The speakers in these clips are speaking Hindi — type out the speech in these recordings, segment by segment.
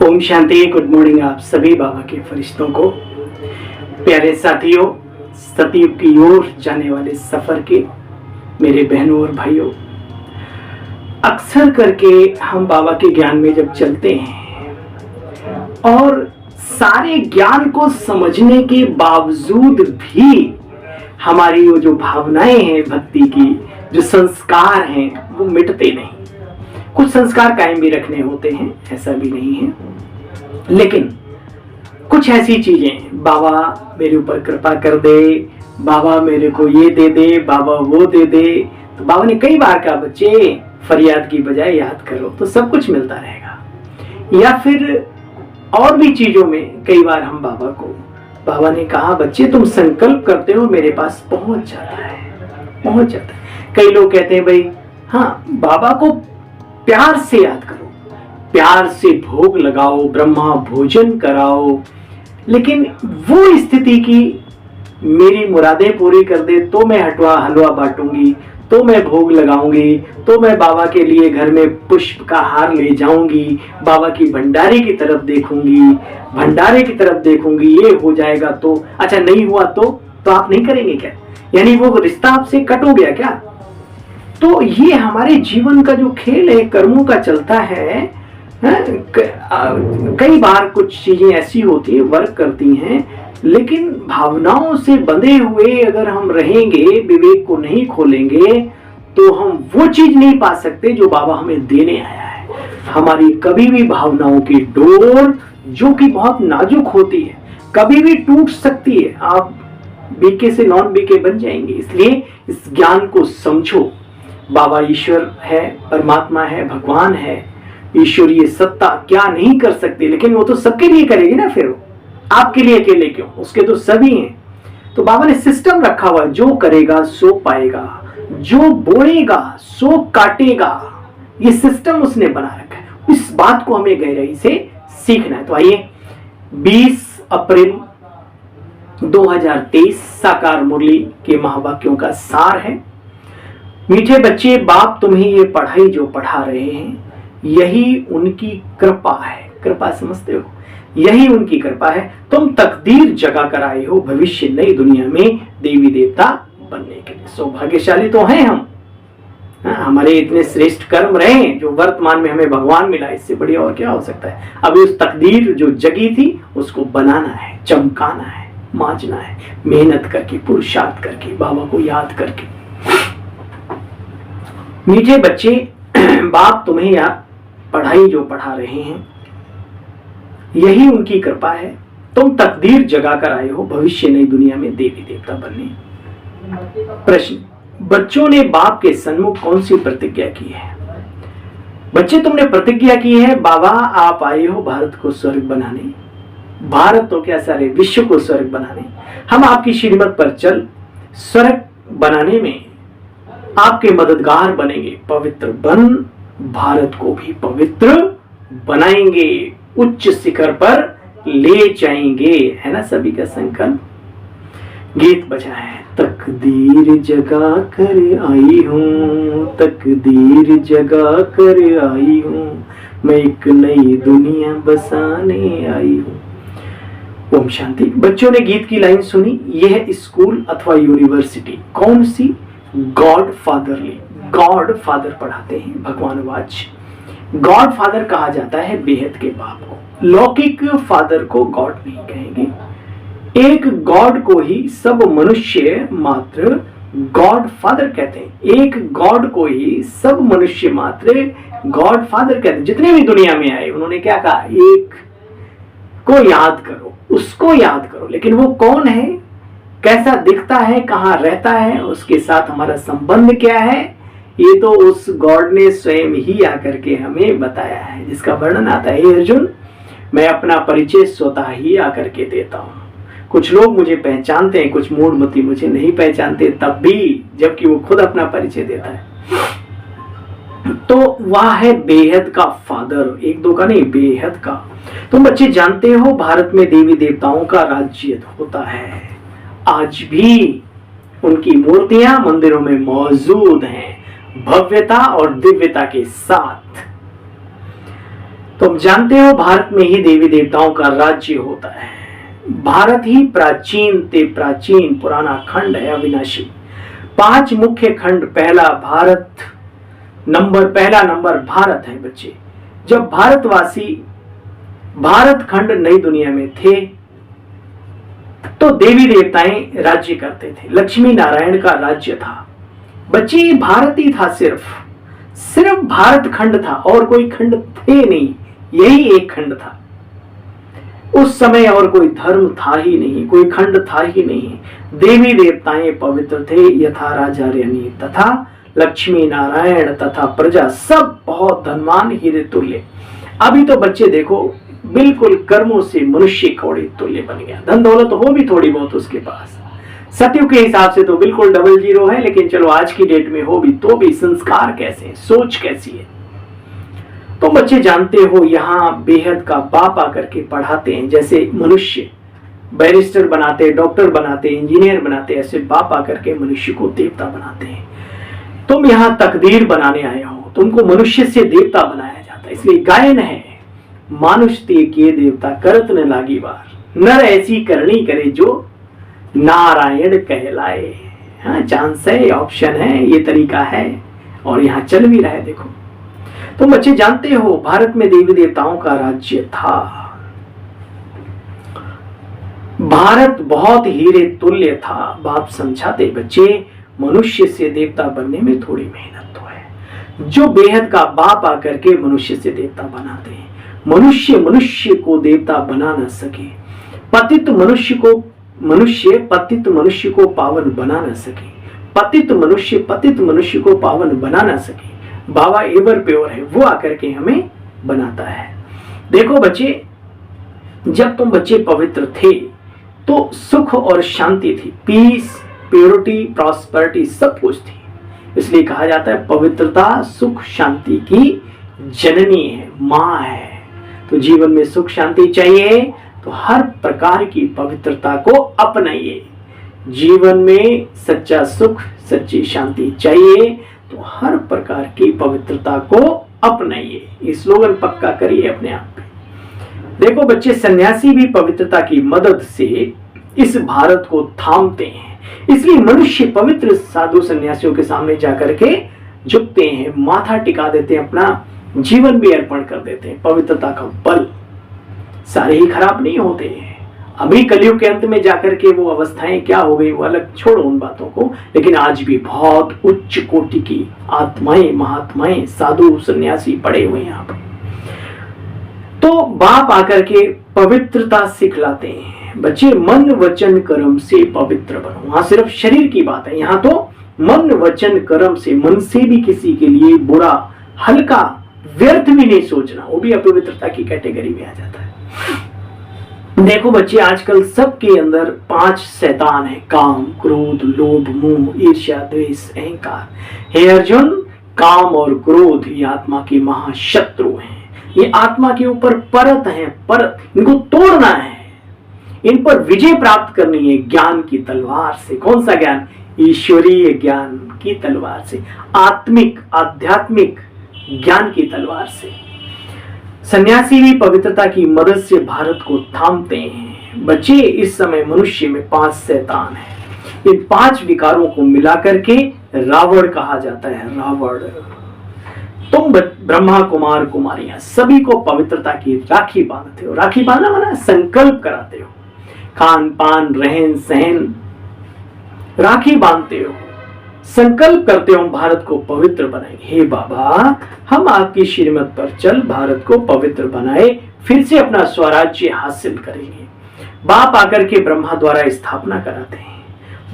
ओम शांति। गुड मॉर्निंग आप सभी बाबा के फरिश्तों को। प्यारे साथियों, सतयुग की ओर जाने वाले सफर के मेरे बहनों और भाइयों, अक्सर करके हम बाबा के ज्ञान में जब चलते हैं और सारे ज्ञान को समझने के बावजूद भी हमारी वो जो भावनाएं हैं भक्ति की, जो संस्कार हैं, वो मिटते नहीं। कुछ संस्कार कायम भी रखने होते हैं, ऐसा भी नहीं है, लेकिन कुछ ऐसी चीजें, बाबा मेरे ऊपर कृपा कर दे, बाबा मेरे को ये दे दे, बाबा वो दे दे। तो बाबा ने कई बार कहा, बच्चे फरियाद की बजाय याद करो तो सब कुछ मिलता रहेगा। या फिर और भी चीजों में कई बार हम बाबा ने कहा, बच्चे तुम संकल्प करते हो, मेरे पास पहुंच जाता है। कई लोग कहते हैं, भाई हाँ, बाबा को प्यार से याद करो, प्यार से भोग लगाओ, ब्रह्मा भोजन कराओ, लेकिन वो स्थिति की मेरी मुरादें पूरी कर दे तो मैं हलवा बांटूंगी, तो मैं भोग लगाऊंगी, तो मैं बाबा के लिए घर में पुष्प का हार ले जाऊंगी, बाबा की भंडारे की तरफ देखूंगी, ये हो जाएगा तो अच्छा, नहीं हुआ तो आप नहीं करेंगे क्या? यानी वो रिश्ता आपसे कट हो गया क्या? तो ये हमारे जीवन का जो खेल है, कर्मों का चलता है। कई बार कुछ चीजें ऐसी होती है, वर्क करती हैं, लेकिन भावनाओं से बंधे हुए अगर हम रहेंगे, विवेक को नहीं खोलेंगे, तो हम वो चीज नहीं पा सकते जो बाबा हमें देने आया है। हमारी कभी भी भावनाओं की डोर, जो कि बहुत नाजुक होती है, कभी भी टूट सकती है। आप बीके से नॉन बीके बन जाएंगे। इसलिए इस ज्ञान को समझो। बाबा ईश्वर है, परमात्मा है, भगवान है। ईश्वरीय सत्ता क्या नहीं कर सकती, लेकिन वो तो सबके लिए करेगी ना। फिर आपके लिए अकेले क्यों? उसके तो सभी हैं। तो बाबा ने सिस्टम रखा हुआ, जो करेगा सो पाएगा, जो बोएगा सो काटेगा। ये सिस्टम उसने बना रखा है। इस बात को हमें गहराई से सीखना है। तो आइए, 20 अप्रैल 2023 साकार मुरली के महावाक्यों का सार है। मीठे बच्चे, बाप तुम्हें ये पढ़ाई जो पढ़ा रहे हैं, यही उनकी कृपा है। कृपा समझते हो? यही उनकी कृपा है। तुम तकदीर जगा कर आए हो भविष्य नई दुनिया में देवी देवता बनने के लिए। सौभाग्यशाली तो हैं हम। हमारे इतने श्रेष्ठ कर्म रहे जो वर्तमान में हमें भगवान मिला, इससे बढ़िया और क्या हो सकता है? अभी उस तकदीर जो जगी थी उसको बनाना है, चमकाना है, मांझना है, मेहनत करके, पुरुषार्थ करके, बाबा को याद करके। मीठे बच्चे, बाप तुम्हें याद पढ़ाई जो पढ़ा रहे हैं, यही उनकी कृपा है। तुम तकदीर जगा कर आए हो भविष्य नई दुनिया में देवी देवता बनने। प्रश्न, बच्चों ने बाप के सन्मुख कौन सी प्रतिज्ञा की है? बच्चे, तुमने प्रतिज्ञा की है, बाबा आप आए हो भारत को स्वर्ग बनाने। भारत तो क्या, सारे विश्व को स्वर्ग बनाने। हम आपकी श्रीमत पर चल स्वर्ग बनाने में आपके मददगार बनेंगे। पवित्र बन भारत को भी पवित्र बनाएंगे, उच्च शिखर पर ले जाएंगे। है ना सभी का संकल्प? गीत बजा है, तकदीर जगा कर आई हूँ, तकदीर जगा कर आई हूँ, मैं एक नई दुनिया बसाने आई हूँ। ओम शांति। बच्चों ने गीत की लाइन सुनी। यह है स्कूल अथवा यूनिवर्सिटी। कौन सी? God fatherly. गॉड फादर पढ़ाते हैं भगवानवाच। गॉड फादर कहा जाता है बेहद के बाप को। लौकिक फादर को गॉड नहीं कहेंगे। एक गॉड को ही सब मनुष्य मात्र गॉड फादर कहते हैं। एक गॉड को ही सब मनुष्य मात्र गॉड फादर कहते हैं। जितने भी दुनिया में आए, उन्होंने क्या कहा? एक को याद करो, उसको याद करो। लेकिन वो कौन है, कैसा दिखता है, कहाँ रहता है, उसके साथ हमारा संबंध क्या है, ये तो उस गॉड ने स्वयं ही आकर के हमें बताया है, जिसका वर्णन आता है। अर्जुन, मैं अपना परिचय स्वतः ही आकर के देता हूँ। कुछ लोग मुझे पहचानते हैं, कुछ मूढ़मती मुझे नहीं पहचानते, तब भी जबकि वो खुद अपना परिचय देता है। तो वह है बेहद का फादर, एक दो का नहीं, बेहद का। तुम बच्चे जानते हो भारत में देवी देवताओं का राज्य होता है। आज भी उनकी मूर्तियां मंदिरों में मौजूद हैं, भव्यता और दिव्यता के साथ। तुम जानते हो भारत में ही देवी देवताओं का राज्य होता है। भारत ही प्राचीन ते प्राचीन पुराना खंड है, अविनाशी। 5 मुख्य खंड, पहला नंबर भारत है बच्चे। जब भारतवासी भारत खंड नई दुनिया में थे तो देवी देवताएं राज्य करते थे। लक्ष्मी नारायण का राज्य था बच्चे। भारत ही था, सिर्फ भारत खंड था, और कोई खंड थे नहीं, यही एक खंड था। उस समय और कोई धर्म था ही नहीं, कोई खंड था ही नहीं। देवी देवताएं पवित्र थे, यथा राजा रानी तथा लक्ष्मी नारायण तथा प्रजा सब बहुत धनवान हीरे तुल्य। अभी तो बच्चे देखो बिल्कुल कर्मों से मनुष्य कौड़े तुल्य बन गया। धन दौलत हो भी थोड़ी बहुत उसके पास, सतयुग के हिसाब से तो बिल्कुल डबल जीरो है, लेकिन चलो आज की डेट में हो भी तो भी संस्कार कैसे हैं, सोच कैसी है। तो बच्चे जानते हो यहाँ बेहद का बाप आकर के पढ़ाते हैं। जैसे मनुष्य बैरिस्टर बनाते, डॉक्टर बनाते, इंजीनियर बनाते, ऐसे बाप आकर के मनुष्य को देवता बनाते हैं। तुम यहाँ तकदीर बनाने आए हो, तुमको मनुष्य से देवता बनाया जाता है। इसलिए गायन है, मानुष ते किए देवता करत न लागी बार, नर ऐसी करनी करे जो नारायण कहलाए। हाँ, चांस है, ऑप्शन है, ये तरीका है और यहाँ चल भी रहा है। देखो तुम बच्चे जानते हो भारत में देवी देवताओं का राज्य था। भारत बहुत हीरे तुल्य था। बाप समझाते बच्चे मनुष्य से देवता बनने में थोड़ी मेहनत तो है। जो बेहद का बाप आकर के मनुष्य से देवता बनाते हैं, मनुष्य को देवता बना न सके। पतित मनुष्य को पावन बना न सके। पतित मनुष्य को पावन बना न सके। बाबा एवर प्योर है, वो आकर के हमें बनाता है। देखो बच्चे, जब तुम बच्चे पवित्र थे तो सुख और शांति थी, पीस, प्योरिटी, प्रॉस्पेरिटी सब कुछ थी। इसलिए कहा जाता है पवित्रता सुख शांति की जननी है, माँ है। तो जीवन में सुख शांति चाहिए तो हर प्रकार की पवित्रता को अपनाइए। जीवन में सच्चा सुख सच्ची शांति चाहिए तो हर प्रकार की पवित्रता को अपनाइए। ये स्लोगन पक्का करिए अपने आप पे। देखो बच्चे, सन्यासी भी पवित्रता की मदद से इस भारत को थामते हैं। इसलिए मनुष्य पवित्र साधु सन्यासियों के सामने जाकर के झुकते हैं, माथा टिका देते हैं, अपना जीवन भी अर्पण कर देते हैं। पवित्रता का बल, सारे ही खराब नहीं होते हैं। अभी कलयुग के अंत में जाकर के वो अवस्थाएं क्या हो गई वो अलग, छोड़ो उन बातों को। लेकिन आज भी बहुत उच्च कोटि की आत्माएं, महात्माएं, साधु सन्यासी पड़े हुए यहाँ पे। तो बाप आकर के पवित्रता सिखलाते हैं। बच्चे मन वचन कर्म से पवित्र बनो। वहां सिर्फ शरीर की बात है, यहाँ तो मन वचन कर्म से, मन से भी किसी के लिए बुरा, हल्का, व्यर्थ भी नहीं सोचना, वो भी अपवित्रता की कैटेगरी में आ जाता है। देखो बच्चे, आजकल सबके अंदर 5 शैतान है, काम, क्रोध, लोभ, मोह, ईर्ष्या, द्वेष, अहंकार। हे अर्जुन, काम और क्रोध ये आत्मा के महाशत्रु हैं। ये आत्मा के ऊपर परत है, परत, इनको तोड़ना है, इन पर विजय प्राप्त करनी है ज्ञान की तलवार से। कौन सा ज्ञान? ईश्वरीय ज्ञान की तलवार से, आत्मिक आध्यात्मिक ज्ञान की तलवार से। सन्यासी भी पवित्रता की मदद से भारत को थामते हैं। बच्चे, इस समय मनुष्य में 5 शैतान है। इन 5 विकारों को मिलाकर के रावण कहा जाता है, रावण। तुम ब्रह्मा कुमार कुमारियां सभी को पवित्रता की राखी बांधते हो। राखी बांधना माना संकल्प कराते हो, खान पान रहन सहन राखी बांधते हो, संकल्प करते हो भारत को पवित्र बनाए। हे बाबा, हम आपकी श्रीमत पर चल भारत को पवित्र बनाए, फिर से अपना स्वराज्य हासिल करेंगे। बाप आकर के ब्रह्मा द्वारा स्थापना कराते हैं।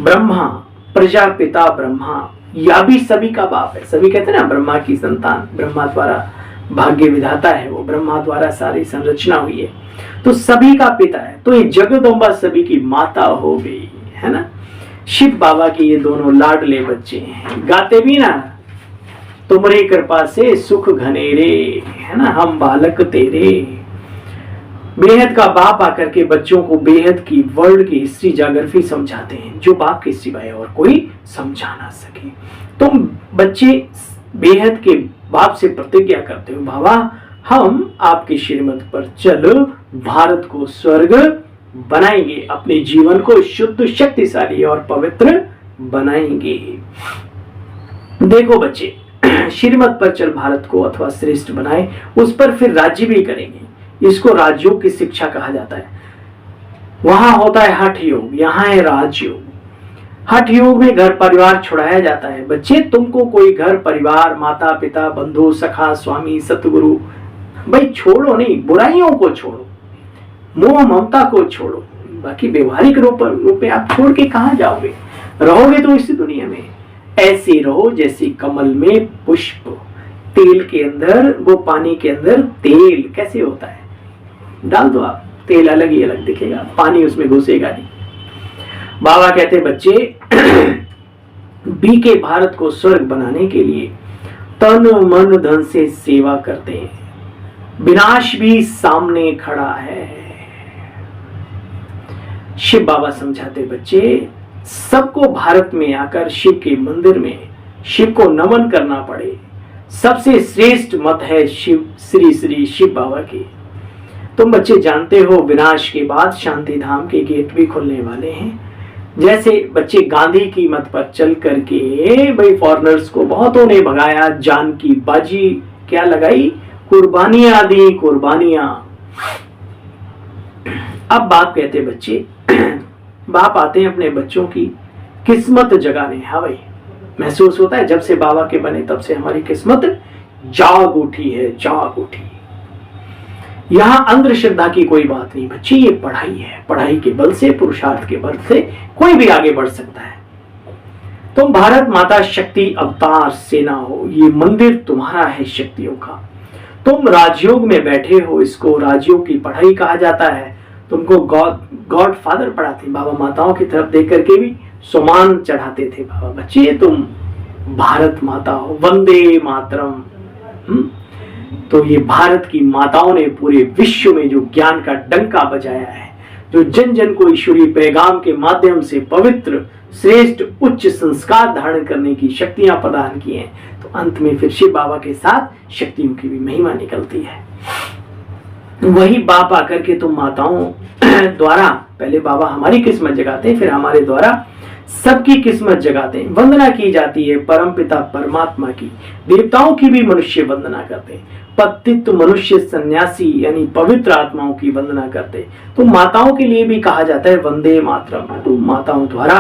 ब्रह्मा, प्रजापिता ब्रह्मा, या भी सभी का बाप है। सभी कहते हैं ना ब्रह्मा की संतान, ब्रह्मा द्वारा भाग्य विधाता है वो, ब्रह्मा द्वारा सारी संरचना हुई है, तो सभी का पिता है। तो ये जगदम्बा सभी की माता हो गई है ना। शिव बाबा के ये दोनों लाडले बच्चे हैं, गाते भी ना, तुम्हारी कृपा से सुख घनेरे, है ना, हम बालक तेरे। बेहद का बाप आकर के बच्चों को बेहद की वर्ल्ड की हिस्ट्री जाग्राफी समझाते हैं, जो बाप के सिवाय और कोई समझा ना सके। तुम बच्चे बेहद के बाप से प्रतिज्ञा करते हो, बाबा हम आपकी श्रीमत पर चल भारत को स्वर्ग बनाएंगे, अपने जीवन को शुद्ध, शक्तिशाली और पवित्र बनाएंगे। देखो बच्चे, श्रीमत पर चल भारत को अथवा श्रेष्ठ बनाए, उस पर फिर राज्य भी करेंगे। इसको राजयोग की शिक्षा कहा जाता है। वहां होता है हठ योग, यहाँ है राजयोग। हठ योग में घर परिवार छुड़ाया जाता है। बच्चे, तुमको कोई घर परिवार, माता पिता, बंधु, सखा, स्वामी, सतगुरु, भाई छोड़ो नहीं, बुराइयों को छोड़ो, मोह ममता को छोड़ो। बाकी व्यवहारिक रूप में आप छोड़ के कहाँ जाओगे? रहोगे तो इसी दुनिया में ऐसे रहो जैसे कमल में पुष्प, तेल के अंदर, वो पानी के अंदर तेल कैसे होता है, डाल दो आप, तेल अलग ही अलग दिखेगा, पानी उसमें घुसेगा नहीं। बाबा कहते बच्चे, बी के भारत को स्वर्ग बनाने के लिए तन मन धन से सेवा करते हैं। विनाश भी सामने खड़ा है। शिव बाबा समझाते बच्चे, सबको भारत में आकर शिव के मंदिर में शिव को नमन करना पड़े। सबसे श्रेष्ठ मत है शिव, श्री श्री शिव बाबा की। तुम बच्चे जानते हो, विनाश के बाद शांति धाम के गेट भी खुलने वाले हैं। जैसे बच्चे गांधी की मत पर चल करके भाई फॉरेनर्स को बहुतों ने भगाया, जान की बाजी क्या लगाई, कुर्बानियां दी, कुर्बानियां। अब बाप कहते बच्चे, बाप आते हैं अपने बच्चों की किस्मत जगाने। हाँ भाई, महसूस होता है जब से बाबा के बने तब से हमारी किस्मत जाग उठी है, जाग उठी। यहाँ अंधश्रद्धा की कोई बात नहीं बच्ची, ये पढ़ाई है। पढ़ाई के बल से, पुरुषार्थ के बल से कोई भी आगे बढ़ सकता है। तुम भारत माता शक्ति अवतार सेना हो, ये मंदिर तुम्हारा है शक्तियों का। तुम राजयोग में बैठे हो, इसको राजयोग की पढ़ाई कहा जाता है। तुमको गॉड फादर पढ़ाते, बाबा माताओं की तरफ देख करके भी सुमान चढ़ाते थे। बाबा बच्चे, तुम भारत माता हो, वंदे मातरम। तो ये भारत की माताओं ने पूरे विश्व में जो ज्ञान का डंका बजाया है, जो जन जन को ईश्वरीय पैगाम के माध्यम से पवित्र, श्रेष्ठ, उच्च संस्कार धारण करने की शक्तियां प्रदान की हैं, तो अंत में फिर शिव बाबा के साथ शक्तियों की भी महिमा निकलती है। वही बाप आकर के तुम माताओं द्वारा, पहले बाबा हमारी किस्मत जगाते हैं, फिर हमारे द्वारा सबकी किस्मत जगाते हैं। वंदना की जाती है परमपिता परमात्मा की, देवताओं की भी मनुष्य वंदना करते हैं। पतित मनुष्य सन्यासी यानी पवित्र आत्माओं की वंदना करते। तो माताओं के लिए भी कहा जाता है वंदे मातरम। तो माताओं द्वारा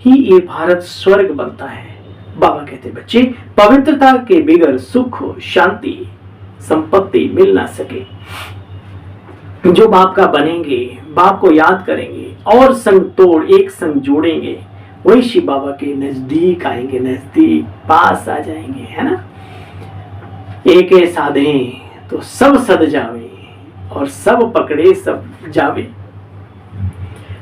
ही ये भारत स्वर्ग बनता है। बाबा कहते बच्चे, पवित्रता के बिगड़ सुख, शांति, संपत्ति मिल ना सके। जो बाप का बनेंगे, बाप को याद करेंगे और संग तोड़ एक संग जोड़ेंगे, वही शिव बाबा के नजदीक आएंगे, नजदीक पास आ जाएंगे, है ना। एक साधे तो सब सद जावे और सब पकड़े सब जावे।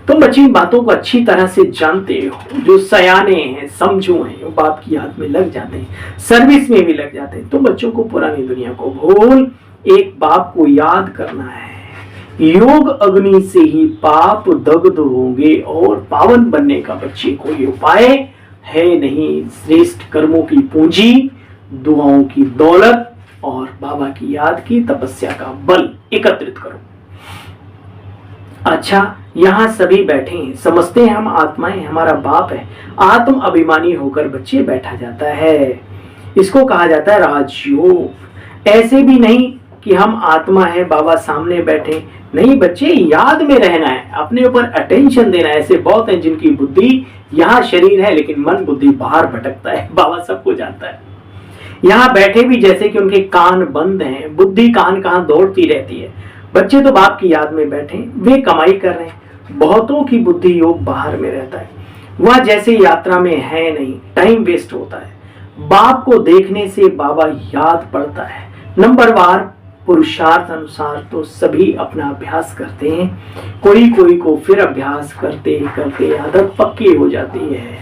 तुम बच्ची इन बातों को अच्छी तरह से जानते हो। जो सयाने हैं, समझू हैं, वो बाप की याद में लग जाते हैं, सर्विस में भी लग जाते हैं। तुम बच्चों को पुरानी दुनिया को भूल एक बाप को याद करना है। योग अग्नि से ही पाप दग्ध होंगे और पावन बनने का बच्चे कोई उपाय है नहीं। श्रेष्ठ कर्मों की पूंजी, दुआओं की दौलत और बाबा की याद की तपस्या का बल एकत्रित करो। अच्छा, यहाँ सभी बैठे हैं, समझते हैं हम आत्माएं, हमारा बाप है। आत्म अभिमानी होकर बच्चे बैठा जाता है, इसको कहा जाता है राजयोग। ऐसे भी नहीं कि हम आत्मा है, बाबा सामने बैठे, नहीं बच्चे, याद में रहना है, अपने ऊपर अटेंशन देना है। ऐसे बहुत हैं जिनकी बुद्धि यहाँ शरीर है लेकिन मन बुद्धि बाहर भटकता है। बाबा सबको जानता है। यहाँ बैठे भी जैसे कि उनके कान बंद हैं, बुद्धि कान कहाँ दौड़ती रहती है। बच्चे तो बाप की याद में बैठे, वे कमाई कर रहे हैं। बहुतों की बुद्धि योग बाहर में रहता है, वह जैसे यात्रा में है नहीं, टाइम वेस्ट होता है। बाप को देखने से बाबा याद पड़ता है। नंबरवार पुरुषार्थ अनुसार तो सभी अपना अभ्यास करते हैं, कोई कोई को फिर अभ्यास करते करते आदत पक्की हो जाती है।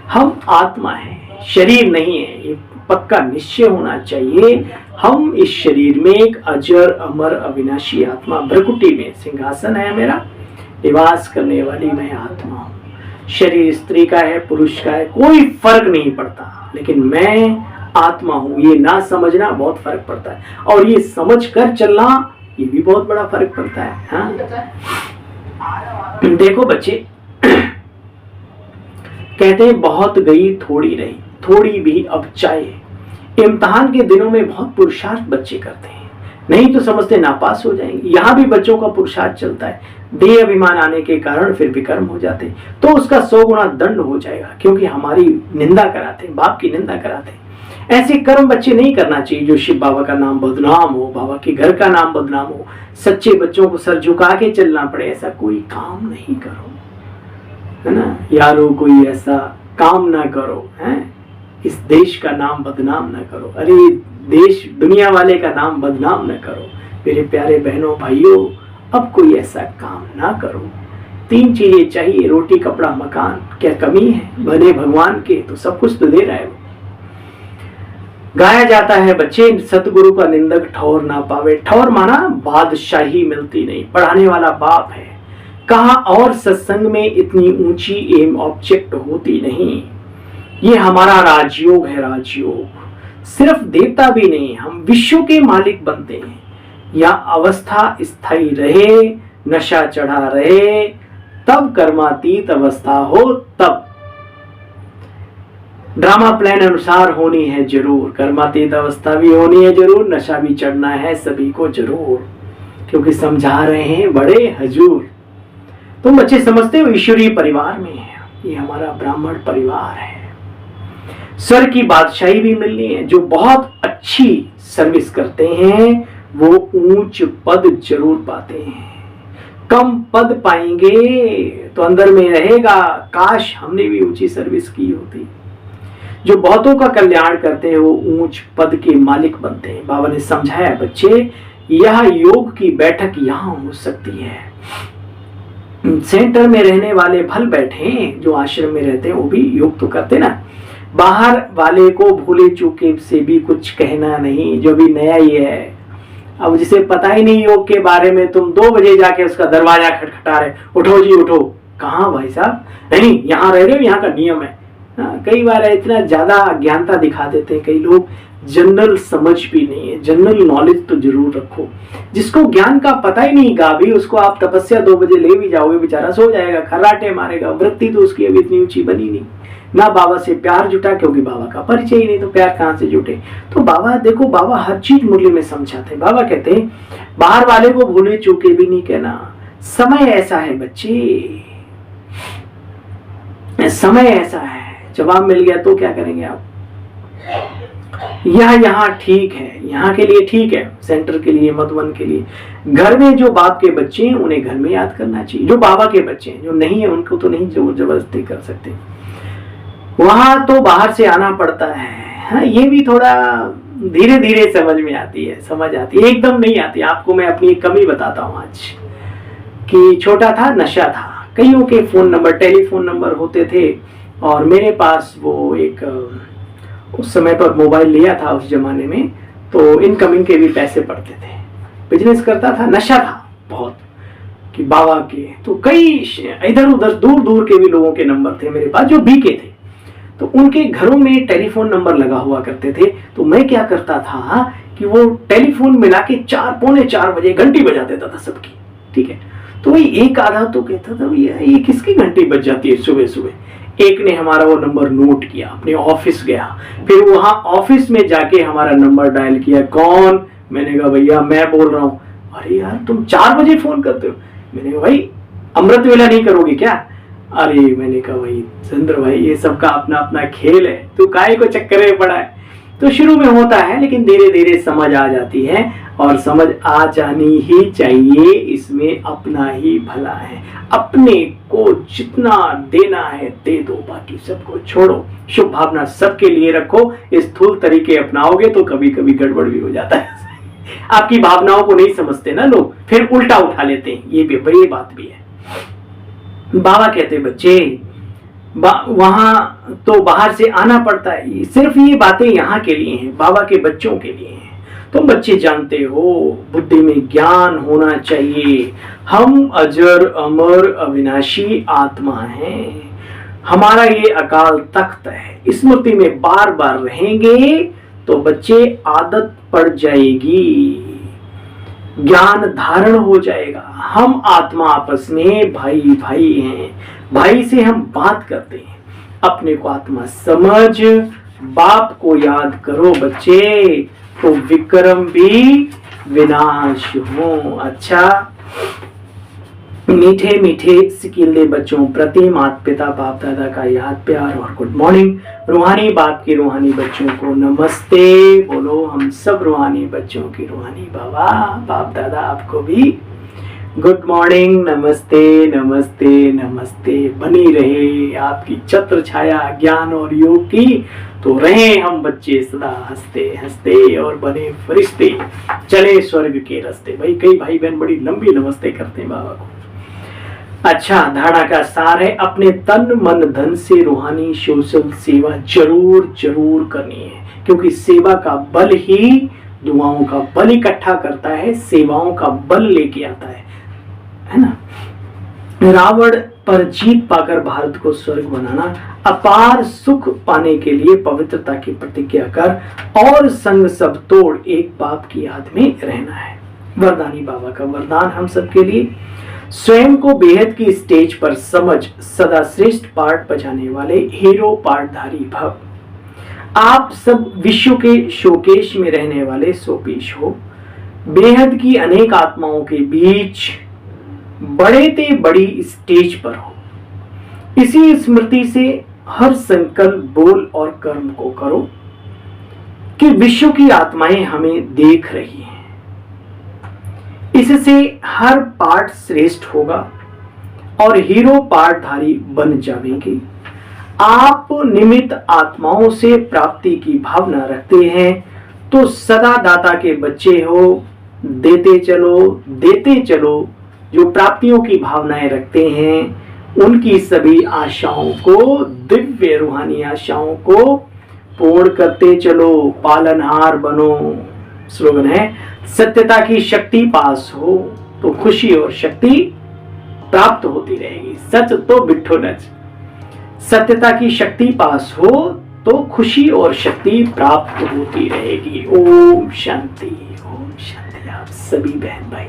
हम आत्मा है, शरीर नहीं है, ये पक्का निश्चय होना चाहिए। हम इस शरीर में एक अजर अमर अविनाशी आत्मा, भ्रकुटी में सिंहासन है मेरा, निवास करने वाली मैं आत्मा हूँ। शरीर स्त्री का है, पुरुष का है, कोई फर्क नहीं पड़ता, लेकिन मैं आत्मा हूं, ये ना समझना बहुत फर्क पड़ता है, और ये समझ कर चलना ये भी बहुत बड़ा फर्क पड़ता है। हाँ? देखो बच्चे, कहते हैं बहुत गई थोड़ी रही, थोड़ी भी अब चाहिए। इम्तिहान के दिनों में बहुत पुरुषार्थ बच्चे करते हैं, नहीं तो समझते नापास हो जाएंगे। यहाँ भी बच्चों का पुरुषार्थ चलता है, देह अभिमान आने के कारण फिर विकर्म हो जाते हैं, तो उसका 100 गुना दंड हो जाएगा, क्योंकि हमारी निंदा कराते हैं, बाप की निंदा कराते हैं। ऐसे कर्म बच्चे नहीं करना चाहिए जो शिव बाबा का नाम बदनाम हो, बाबा के घर का नाम बदनाम हो, सच्चे बच्चों को सर झुका के चलना पड़े, ऐसा कोई काम नहीं करो, है ना यारो, कोई ऐसा काम ना करो, है इस देश का नाम बदनाम ना करो, अरे देश दुनिया वाले का नाम बदनाम ना करो। मेरे प्यारे बहनों भाइयों, अब कोई ऐसा काम ना करो। 3 चीजें चाहिए, रोटी कपड़ा मकान, क्या कमी है? बने भगवान के तो सब कुछ तो दे रहा है। गाया जाता है बच्चे, सतगुरु का निंदक ठौर ना पावे। ठौर माना बादशाही मिलती नहीं, पढ़ाने वाला बाप है। कहा और सत्संग में इतनी ऊंची एम ऑब्जेक्ट होती नहीं। ये हमारा राजयोग है, राजयोग। सिर्फ देवता भी नहीं, हम विश्व के मालिक बनते हैं। या अवस्था स्थायी रहे, नशा चढ़ा रहे, तब कर्मातीत अवस्था हो, तब ड्रामा प्लान अनुसार होनी है जरूर। कर्मातीत अवस्था भी होनी है जरूर, नशा भी चढ़ना है सभी को जरूर, क्योंकि समझा रहे हैं बड़े हजूर। तुम बच्चे समझते हो ईश्वरीय परिवार में है, ये हमारा ब्राह्मण परिवार है। स्वर की बादशाही भी मिलनी है। जो बहुत अच्छी सर्विस करते हैं वो ऊंच पद जरूर पाते हैं। कम पद पाएंगे तो अंदर में रहेगा, काश हमने भी ऊंची सर्विस की होती। जो बहुतों का कल्याण करते हैं वो ऊंच पद के मालिक बनते हैं। बाबा ने समझाया बच्चे, यह योग की बैठक यहाँ हो सकती है। सेंटर में रहने वाले भल बैठे, जो आश्रम में रहते हैं वो भी योग तो करते ना। बाहर वाले को भूले चूके से भी कुछ कहना नहीं, जो भी नया ही है। अब जिसे पता ही नहीं योग के बारे में, तुम 2 बजे जाके उसका दरवाजा खटखटा रहे, उठो जी उठो। कहाँ भाई साहब, नहीं यहाँ रह रहे हो, यहाँ का नियम है। कई बार इतना ज्यादा अज्ञानता दिखा देते हैं कई लोग, जनरल समझ भी नहीं है। जनरल नॉलेज तो जरूर रखो। जिसको ज्ञान का पता ही नहीं गा भी, उसको आप तपस्या 2 बजे ले भी जाओगे, बेचारा सो जाएगा, खर्राटे मारेगा। वृत्ति तो उसकी अभी इतनी ऊंची बनी नहीं, ना बाबा से प्यार जुटा, क्योंकि बाबा का परिचय ही नहीं, तो प्यार कहाँ से जुटे। तो बाबा देखो, बाबा हर चीज मुरली में समझाते। बाबा कहते हैं बाहर वाले को भूले चूके भी नहीं कहना। समय ऐसा है बच्चे, समय ऐसा है। जवाब मिल गया तो क्या करेंगे आप? यह यहाँ ठीक है, यहाँ के लिए ठीक है, सेंटर के लिए, मधुबन के लिए। घर में जो बाप के बच्चे हैं उन्हें घर में याद करना चाहिए। जो बाबा के बच्चे हैं, जो नहीं है उनको तो नहीं जबरदस्ती कर सकते। वहां तो बाहर से आना पड़ता है। हाँ, ये भी थोड़ा धीरे धीरे समझ में आती है, समझ आती है, एकदम नहीं आती। आपको मैं अपनी कमी बताता हूँ आज, कि छोटा था, नशा था, कईयों के फोन नंबर, टेलीफोन नंबर होते थे, और मेरे पास वो एक उस समय पर मोबाइल लिया था उस जमाने में, तो इनकमिंग के भी पैसे पड़ते थे। बिजनेस करता था, नशा था बहुत कि बाबा के, तो कई इधर उधर दूर दूर के भी लोगों के नंबर थे मेरे पास जो बीके थे। तो उनके घरों में टेलीफोन नंबर लगा हुआ करते थे। तो मैं क्या करता था कि वो टेलीफोन मिला के 4, पौने 4 बजे घंटी बजा देता था सबकी। ठीक है, तो वही एक आधा तो कहता था भैया ये किसकी घंटी बज जाती है सुबह सुबह। एक ने हमारा वो नंबर नोट किया, अपने ऑफिस गया, फिर वहां ऑफिस में जाके हमारा नंबर डायल किया। कौन? मैंने कहा भैया मैं बोल रहा हूँ। अरे यार तुम 4 बजे फोन करते हो? मैंने कहा भाई अमृत वेला नहीं करोगे क्या? अरे मैंने कहा भाई चंद्र भाई ये सबका अपना अपना खेल है, तू काहे को चक्कर में पड़ा है। तो शुरू में होता है, लेकिन धीरे धीरे समझ आ जाती है, और समझ आ जानी ही चाहिए। इसमें अपना ही भला है। अपने को जितना देना है दे दो, बाकी सबको छोड़ो। शुभ भावना सबके लिए रखो। इस स्थूल तरीके अपनाओगे तो कभी कभी गड़बड़ भी हो जाता है। आपकी भावनाओं को नहीं समझते ना लोग, फिर उल्टा उठा लेते हैं। ये भी बड़ी बात भी है। बाबा कहते बच्चे वहां तो बाहर से आना पड़ता है। सिर्फ ये बातें यहाँ के लिए हैं, बाबा के बच्चों के लिए हैं। तुम बच्चे जानते हो बुद्धि में ज्ञान होना चाहिए। हम अजर अमर अविनाशी आत्मा हैं। हमारा ये अकाल तख्त है, स्मृति में बार बार रहेंगे तो बच्चे आदत पड़ जाएगी, ज्ञान धारण हो जाएगा। हम आत्मा आपस में भाई भाई हैं, भाई से हम बात करते हैं। अपने को आत्मा समझ, बाप को याद करो बच्चे, तो विक्रम भी विनाश हो। अच्छा, मीठे मीठे सिकीले बच्चों प्रति माता पिता बाप दादा का याद प्यार और गुड मॉर्निंग। रूहानी बाप के रूहानी बच्चों को नमस्ते बोलो। हम सब रूहानी बच्चों की रूहानी बाबा बाप दादा आपको भी गुड मॉर्निंग, नमस्ते नमस्ते नमस्ते। बनी रहे आपकी छत्र छाया ज्ञान और योग की, तो रहे हम बच्चे सदा हंसते हंसते और बने फरिश्ते, चले स्वर्ग के रास्ते। भाई कई भाई बहन बड़ी लंबी नमस्ते करते हैं बाबा को। अच्छा, धारणा का सार है, अपने तन मन धन से रूहानी सोशल सेवा जरूर जरूर करनी है, क्योंकि सेवा का बल ही दुआओं का बल इकट्ठा करता है, सेवाओं का बल लेके आता है ना। रावण पर जीत पाकर भारत को स्वर्ग बनाना, अपार सुख पाने के लिए पवित्रता की प्रतिज्ञा कर और संग सब तोड़ एक बाप की याद में रहना है। वरदानी बाबा का वरदान हम सबके लिए, स्वयं को बेहद की स्टेज पर समझ सदा श्रेष्ठ पार्ट बजाने वाले हीरो पार्टधारी भव। आप सब विश्व के शोकेश में रहने वाले सोपीश हो, बेहद की अनेक आत्माओं के बीच बड़े ते बड़ी स्टेज पर हो। इसी स्मृति से हर संकल्प बोल और कर्म को करो कि विश्व की आत्माएं हमें देख रही हैं। इससे हर पार्ट श्रेष्ठ होगा और हीरो पार्टधारी बन जाएंगे। आप निमित्त आत्माओं से प्राप्ति की भावना रखते हैं तो सदा दाता के बच्चे हो, देते चलो। जो प्राप्तियों की भावनाएं रखते हैं उनकी सभी आशाओं को, दिव्य रूहानी आशाओं को पूर्ण करते चलो, पालनहार बनो। स्लोगन है, सत्यता की शक्ति पास हो तो खुशी और शक्ति प्राप्त होती रहेगी। सच तो बिट्ठो नच। सत्यता की शक्ति पास हो तो खुशी और शक्ति प्राप्त होती रहेगी। ओम शांति, ओम शांति। आप सभी बहन भाई